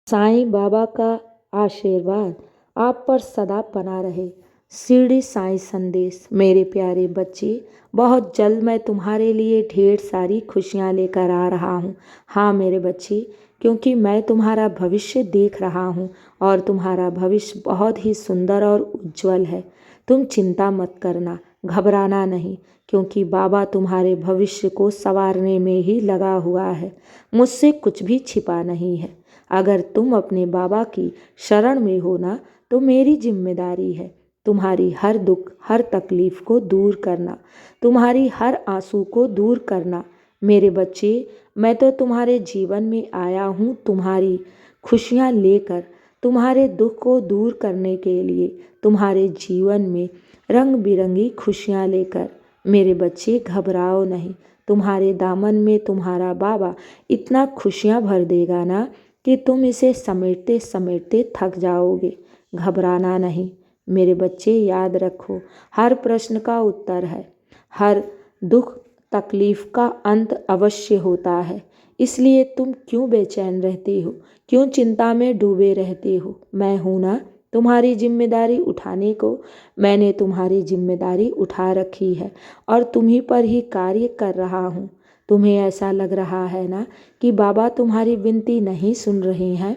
साईं बाबा का आशीर्वाद आप पर सदा बना रहे। शिरडी साईं संदेश। मेरे प्यारे बच्चे, बहुत जल्द मैं तुम्हारे लिए ढेर सारी खुशियाँ लेकर आ रहा हूँ। हाँ मेरे बच्चे, क्योंकि मैं तुम्हारा भविष्य देख रहा हूँ और तुम्हारा भविष्य बहुत ही सुंदर और उज्जवल है। तुम चिंता मत करना, घबराना नहीं, क्योंकि बाबा तुम्हारे भविष्य को संवारने में ही लगा हुआ है। मुझसे कुछ भी छिपा नहीं है। अगर तुम अपने बाबा की शरण में हो ना, तो मेरी जिम्मेदारी है तुम्हारी हर दुख हर तकलीफ को दूर करना, तुम्हारी हर आंसू को दूर करना। मेरे बच्चे, मैं तो तुम्हारे जीवन में आया हूँ तुम्हारी खुशियाँ लेकर, तुम्हारे दुख को दूर करने के लिए, तुम्हारे जीवन में रंग बिरंगी खुशियाँ लेकर। मेरे बच्चे, घबराओ नहीं, तुम्हारे दामन में तुम्हारा बाबा इतना खुशियाँ भर देगा ना कि तुम इसे समेटते समेटते थक जाओगे। घबराना नहीं मेरे बच्चे, याद रखो, हर प्रश्न का उत्तर है, हर दुख तकलीफ का अंत अवश्य होता है। इसलिए तुम क्यों बेचैन रहते हो, क्यों चिंता में डूबे रहते हो? मैं हूं ना तुम्हारी जिम्मेदारी उठाने को। मैंने तुम्हारी जिम्मेदारी उठा रखी है और तुम्ही पर ही कार्य कर रहा हूँ। तुम्हें ऐसा लग रहा है ना कि बाबा तुम्हारी विनती नहीं सुन रहे हैं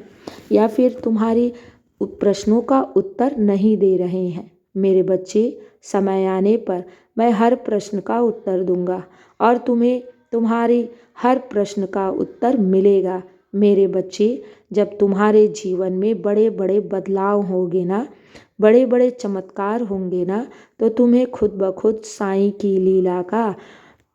या फिर तुम्हारी प्रश्नों का उत्तर नहीं दे रहे हैं। मेरे बच्चे, समय आने पर मैं हर प्रश्न का उत्तर दूंगा और तुम्हें तुम्हारी हर प्रश्न का उत्तर मिलेगा। मेरे बच्चे, जब तुम्हारे जीवन में बड़े बड़े बदलाव होंगे ना, बड़े बड़े चमत्कार होंगे ना, तो तुम्हें खुद ब खुद साईं की लीला का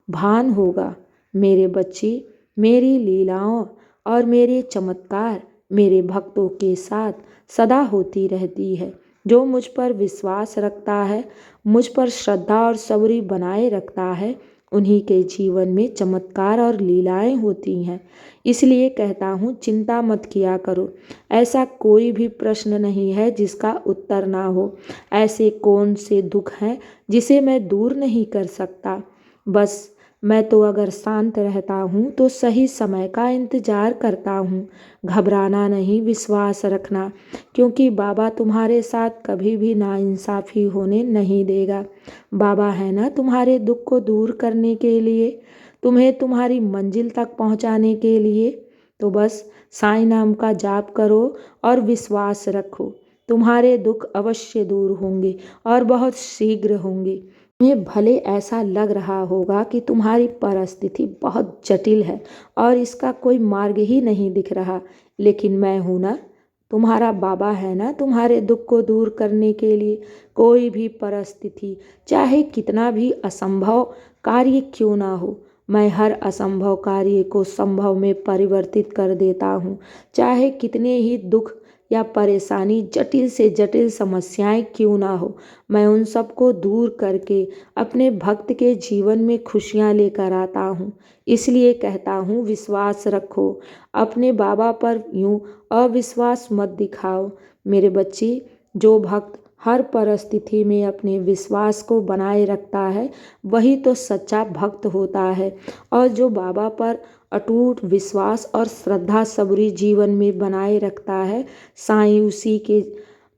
भान होगा। मेरे बच्चे, मेरी लीलाओं और मेरे चमत्कार मेरे भक्तों के साथ सदा होती रहती है। जो मुझ पर विश्वास रखता है, मुझ पर श्रद्धा और सब्र बनाए रखता है, उन्हीं के जीवन में चमत्कार और लीलाएं होती हैं। इसलिए कहता हूँ, चिंता मत किया करो। ऐसा कोई भी प्रश्न नहीं है जिसका उत्तर ना हो। ऐसे कौन से दुख हैं जिसे मैं दूर नहीं कर सकता। बस मैं तो अगर शांत रहता हूँ तो सही समय का इंतजार करता हूँ। घबराना नहीं, विश्वास रखना, क्योंकि बाबा तुम्हारे साथ कभी भी नाइंसाफ़ी होने नहीं देगा। बाबा है ना तुम्हारे दुख को दूर करने के लिए, तुम्हें तुम्हारी मंजिल तक पहुँचाने के लिए। तो बस साईं नाम का जाप करो और विश्वास रखो, तुम्हारे दुख अवश्य दूर होंगे और बहुत शीघ्र होंगे। तुम्हें भले ऐसा लग रहा होगा कि तुम्हारी परिस्थिति बहुत जटिल है और इसका कोई मार्ग ही नहीं दिख रहा, लेकिन मैं हूँ ना, तुम्हारा बाबा है ना तुम्हारे दुख को दूर करने के लिए। कोई भी परिस्थिति चाहे कितना भी असंभव कार्य क्यों ना हो, मैं हर असंभव कार्य को संभव में परिवर्तित कर देता हूँ। चाहे कितने ही दुख या परेशानी, जटिल से जटिल समस्याएं क्यों ना हो, मैं उन सब को दूर करके अपने भक्त के जीवन में खुशियाँ लेकर आता हूँ। इसलिए कहता हूँ, विश्वास रखो अपने बाबा पर, यूँ अविश्वास मत दिखाओ। मेरे बच्चे, जो भक्त हर परिस्थिति में अपने विश्वास को बनाए रखता है, वही तो सच्चा भक्त होता है। और जो बाबा पर अटूट विश्वास और श्रद्धा सबरी जीवन में बनाए रखता है, साईं उसी के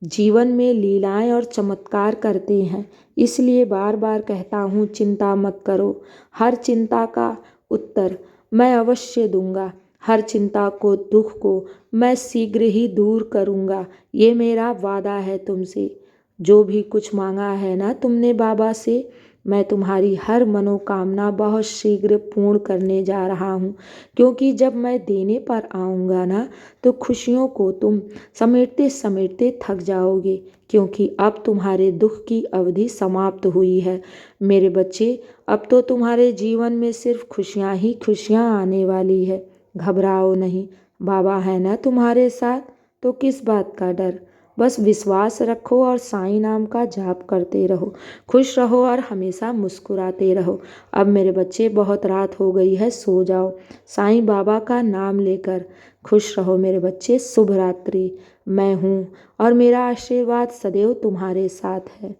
जीवन में लीलाएं और चमत्कार करते हैं। इसलिए बार बार कहता हूँ, चिंता मत करो, हर चिंता का उत्तर मैं अवश्य दूंगा। हर चिंता को, दुख को मैं शीघ्र ही दूर करूंगा। ये मेरा वादा है तुमसे। जो भी कुछ मांगा है ना तुमने बाबा से, मैं तुम्हारी हर मनोकामना बहुत शीघ्र पूर्ण करने जा रहा हूँ। क्योंकि जब मैं देने पर आऊँगा ना, तो खुशियों को तुम समेटते समेटते थक जाओगे, क्योंकि अब तुम्हारे दुख की अवधि समाप्त हुई है। मेरे बच्चे, अब तो तुम्हारे जीवन में सिर्फ खुशियाँ ही खुशियाँ आने वाली है। घबराओ नहीं, बाबा है ना तुम्हारे साथ, तो किस बात का डर। बस विश्वास रखो और साईं नाम का जाप करते रहो। खुश रहो और हमेशा मुस्कुराते रहो। अब मेरे बच्चे, बहुत रात हो गई है, सो जाओ। साईं बाबा का नाम लेकर खुश रहो मेरे बच्चे। शुभ रात्रि। मैं हूँ और मेरा आशीर्वाद सदैव तुम्हारे साथ है।